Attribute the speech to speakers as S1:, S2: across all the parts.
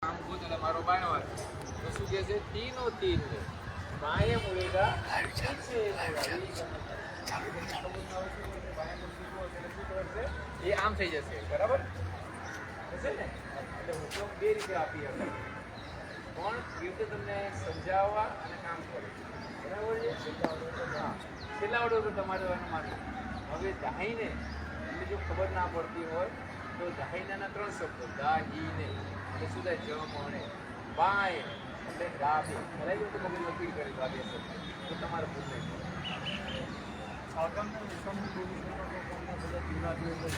S1: हमको तो हमारो बाएं वाला तो શું કહે છે તીનો તીન છે બાएं मुड़ेगा पीछे ये આમ થઈ જશે બરાબર છે ને એટલે હુકમ બે રીતે આપી આપણે કોણ રીતે તમને સમજાવવા અને કામ કરે બરાબર છે છેલ્લા ઓર્ડર તો તમારે માનવું હવે દાહીને એટલે જો ખબર ના પડતી હોય તો દાહીનાના 3 શબ્દો દાહીને એટલે શું થાય જમણે બાય એટલે ડાબે બરાબર તો મગજ વકીલ કરે ડાબે શબ્દ તો તમારે ભૂલ નહીં
S2: સાધનનું વિશ્વની પોઝિશનમાં બધા જૂના દિવસ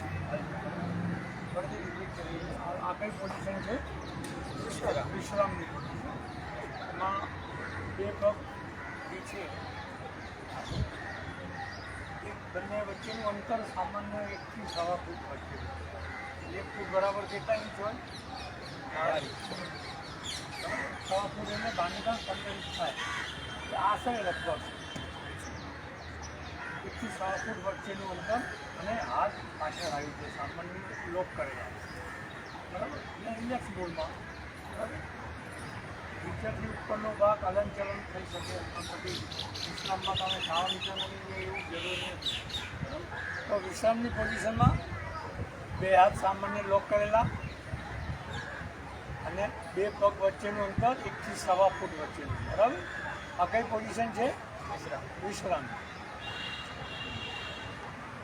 S2: ફરીથી રિપીટ કરી આ કઈ પોઝિશન છે વિશ્રામની પોઝિશન એમાં બે પગ પીછે બંને વચ્ચેનું અંતર સામાન્ય 1 થી 1.5 ફૂટ વચ્ચે 1 ફૂટ બરાબર કેટલા ઇંચ હોય 1.5 ફૂટ એને બાંધકામ 15 ઇંચ થાય આશરે લગભગ 1 થી 1.5 ફૂટ વચ્ચેનું અંતર અને હાથ પાછળ આવી છે સામાન્ય લોક કરેલા બરાબર એટલે રિલેક્સ મોડમાં બરાબર નીચેથી ઉપરનો ભાગ હલન ચલન થઈ શકે પછી વિશ્રામમાં તમે ખાવા નીચે એવું જરૂર નથી તો વિશ્રામની પોઝિશનમાં બે હાથ સામાન્ય લોક કરેલા અને બે પગ વચ્ચેનું અંતર 1 થી 1.5 ફૂટ વચ્ચેનું બરાબર આ કઈ પોઝિશન છે વિશ્રામ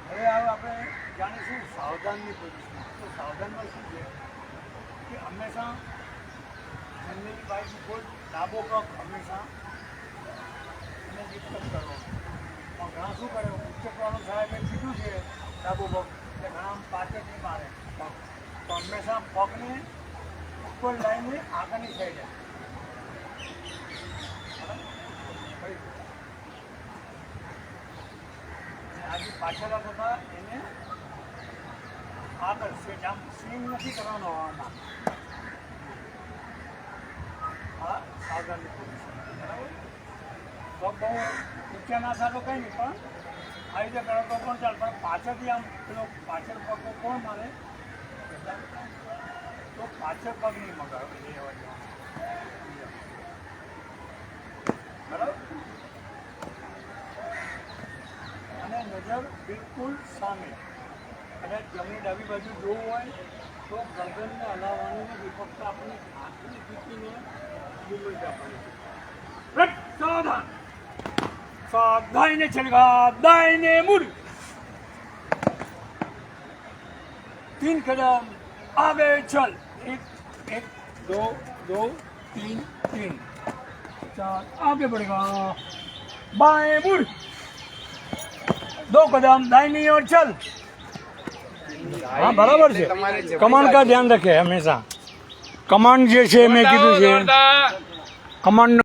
S2: હવે આપણે જાણીશું સાવધાનની પોઝિશન તો સાવધાનમાં શું છે કે હંમેશા જમણી બાજુ કોઈ ડાબો પગ હંમેશા એને ડિસ્ટર્બ કરવાનો પણ ઘણા શું કરે ઉચ્ચકવાળો સાહેબે કીધું છે ડાબો પગ એટલે ઘણા પાછળ નહીં મારે તો હંમેશા પગને ઉપર લાઈને આગળની સાઈડ આજે પાછળ થતા એને આગળ સેટ આમ સ્વિંગ નથી કરવાનો હવામાં આ સાવધાનની પોઝિશન બરાબર પગ બહુ ઊંચા ના થાય તો કંઈ નહીં પણ આ રીતે કરો તો પણ ચાલ પણ પાછળથી આમ પેલો પાછળ પગ કોણ મારે તો પાછળ પગ નહીં મગાવે એ અવાજ બરાબર અને નજર બિલકુલ સામે અને જમણી ડાબી બાજુ જોવું હોય તો ગરદનને હલાવવાની નથી ફક્ત આપણી આંખની સ્થિતિને મુવમેન્ટ આપવાની છે સાવધાન સાવધાઈને ચલગા દાहिने मुड़ 3 कदम आगे चल 1 1 2 2 3 3 4 आगे बढ़ेगा बाएं मुड़ 2 कदम दाहिनी ओर चल हाँ बराबर છે કમાન્ડ का ध्यान रखे हमेशा कमांड જે છે મેં કીધું છે કમાન્ડ